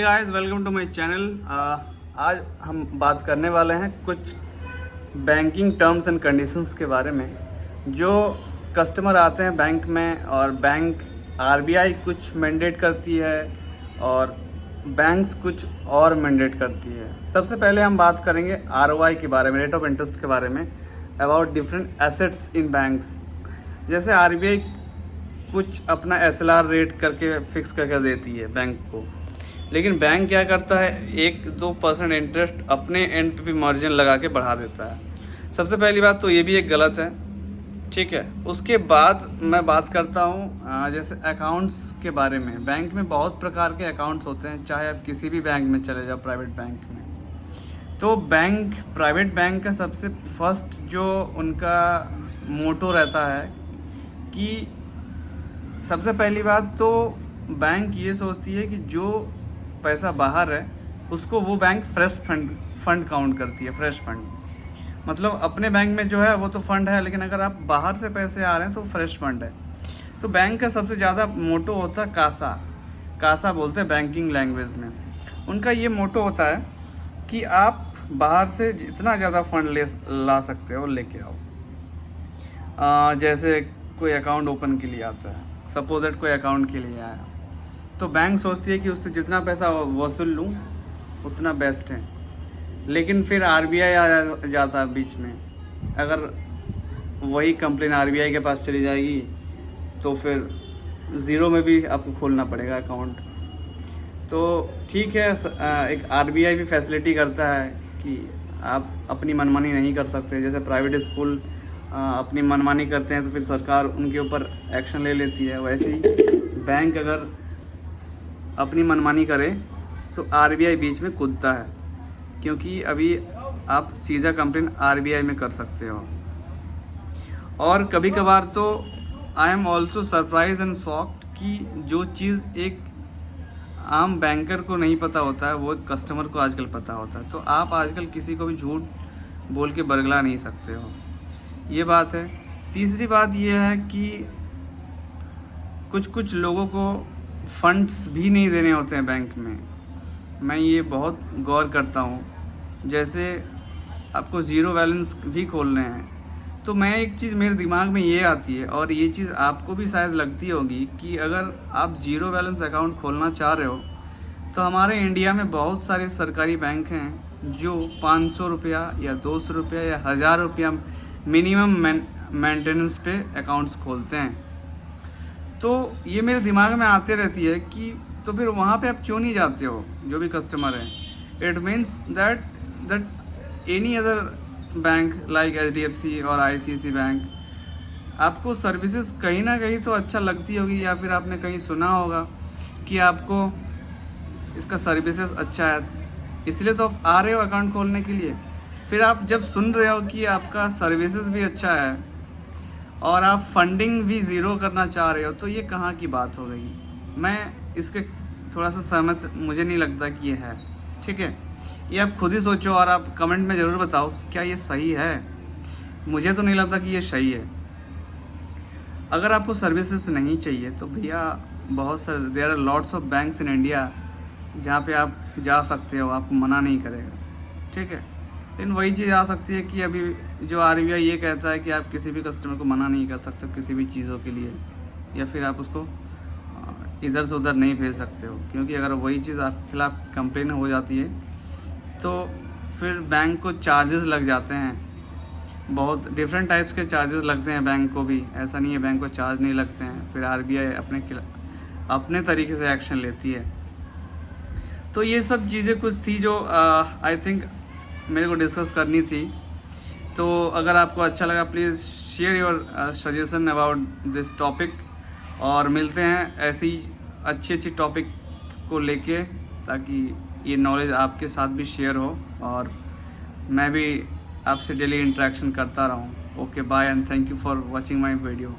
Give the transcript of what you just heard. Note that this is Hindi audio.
Guys, welcome to my channel. आज हम बात करने वाले हैं कुछ बैंकिंग टर्म्स एंड कंडीशंस के बारे में। जो कस्टमर आते हैं बैंक में और बैंक आरबीआई कुछ मैंडेट करती है और बैंक्स कुछ और मैंडेट करती है। सबसे पहले हम बात करेंगे आरओआई के बारे में, रेट ऑफ इंटरेस्ट के बारे में, about different assets in banks. जैसे आरबीआई कुछ अपना एसएलआर रेट करके फिक्स करके देती है बैंक को, लेकिन बैंक क्या करता है, 1-2% इंटरेस्ट अपने एंड पे भी मार्जिन लगा के बढ़ा देता है। सबसे पहली बात तो ये भी एक गलत है, ठीक है। उसके बाद मैं बात करता हूँ जैसे अकाउंट्स के बारे में। बैंक में बहुत प्रकार के अकाउंट्स होते हैं, चाहे आप किसी भी बैंक में चले जाओ, प्राइवेट बैंक में। तो बैंक, प्राइवेट बैंक का सबसे फर्स्ट जो उनका मोटो रहता है कि सबसे पहली बात तो बैंक ये सोचती है कि जो पैसा बाहर है उसको वो बैंक फ्रेश फंड काउंट करती है। फ्रेश फंड मतलब अपने बैंक में जो है वो तो फंड है, लेकिन अगर आप बाहर से पैसे आ रहे हैं तो फ्रेश फंड है। तो बैंक का सबसे ज़्यादा मोटो होता है कासा। कासा बोलते हैं बैंकिंग लैंग्वेज में। उनका ये मोटो होता है कि आप बाहर से जितना ज़्यादा फंड ला सकते हो लेके आओ। जैसे कोई अकाउंट ओपन के लिए आता है, सपोज दैट कोई अकाउंट के लिए आया, तो बैंक सोचती है कि उससे जितना पैसा वसूल लूँ उतना बेस्ट है। लेकिन फिर आरबीआई आ जाता है बीच में। अगर वही कंप्लेन आरबीआई के पास चली जाएगी तो फिर ज़ीरो में भी आपको खोलना पड़ेगा अकाउंट। तो ठीक है, एक आरबीआई भी फैसिलिटी करता है कि आप अपनी मनमानी नहीं कर सकते। जैसे प्राइवेट स्कूल अपनी मनमानी करते हैं तो फिर सरकार उनके ऊपर एक्शन ले लेती है, वैसे ही बैंक अगर अपनी मनमानी करे तो आरबीआई बीच में कूदता है, क्योंकि अभी आप सीधा कंप्लेन आरबीआई में कर सकते हो। और कभी कभार तो I am also surprise and shocked कि जो चीज़ एक आम बैंकर को नहीं पता होता है वो कस्टमर को आजकल पता होता है। तो आप आजकल किसी को भी झूठ बोल के बरगला नहीं सकते हो, ये बात है। तीसरी बात ये है कि कुछ लोगों को फंड्स भी नहीं देने होते हैं बैंक में। मैं ये बहुत गौर करता हूँ। जैसे आपको ज़ीरो बैलेंस भी खोलने हैं, तो मैं एक चीज़ मेरे दिमाग में ये आती है, और ये चीज़ आपको भी शायद लगती होगी, कि अगर आप ज़ीरो बैलेंस अकाउंट खोलना चाह रहे हो तो हमारे इंडिया में बहुत सारे सरकारी बैंक हैं जो 500 रुपया या 200 रुपया या 1000 रुपया मिनिमम मेंटेनेंस पे अकाउंट्स खोलते हैं। तो ये मेरे दिमाग में आते रहती है कि तो फिर वहाँ पे आप क्यों नहीं जाते हो जो भी कस्टमर है। It means that any other bank like HDFC और आईसीआईसी बैंक, आपको सर्विसेज कहीं ना कहीं तो अच्छा लगती होगी, या फिर आपने कहीं सुना होगा कि आपको इसका सर्विसेज अच्छा है, इसलिए तो आप आ रहे हो अकाउंट खोलने के लिए। फिर आप जब सुन रहे हो कि आपका सर्विसेज भी अच्छा है और आप फंडिंग भी ज़ीरो करना चाह रहे हो, तो ये कहाँ की बात हो गई। मैं इसके थोड़ा सा सहमत मुझे नहीं लगता कि ये है, ठीक है। ये आप खुद ही सोचो और आप कमेंट में ज़रूर बताओ क्या ये सही है। मुझे तो नहीं लगता कि ये सही है। अगर आपको सर्विसेज नहीं चाहिए तो भैया बहुत सारे, there are lots of banks in India जहाँ पे आप जा सकते हो, आपको मना नहीं करेगा, ठीक है। लेकिन वही चीज़ आ सकती है कि अभी जो आरबीआई ये कहता है कि आप किसी भी कस्टमर को मना नहीं कर सकते किसी भी चीज़ों के लिए, या फिर आप उसको इधर से उधर नहीं भेज सकते हो, क्योंकि अगर वही चीज़ आपके खिलाफ कंप्लेन हो जाती है तो फिर बैंक को चार्जेस लग जाते हैं। बहुत डिफरेंट टाइप्स के चार्जेस लगते हैं बैंक को भी, ऐसा नहीं है बैंक को चार्ज नहीं लगते हैं। फिर आरबीआई अपने तरीके से एक्शन लेती है। तो ये सब चीज़ें कुछ थी जो आई थिंक मेरे को डिस्कस करनी थी। तो अगर आपको अच्छा लगा please share your suggestion about this topic, और मिलते हैं ऐसी अच्छी टॉपिक को लेके, ताकि ये नॉलेज आपके साथ भी शेयर हो और मैं भी आपसे डेली इंटरेक्शन करता रहूँ। Okay, bye and thank you for watching my video.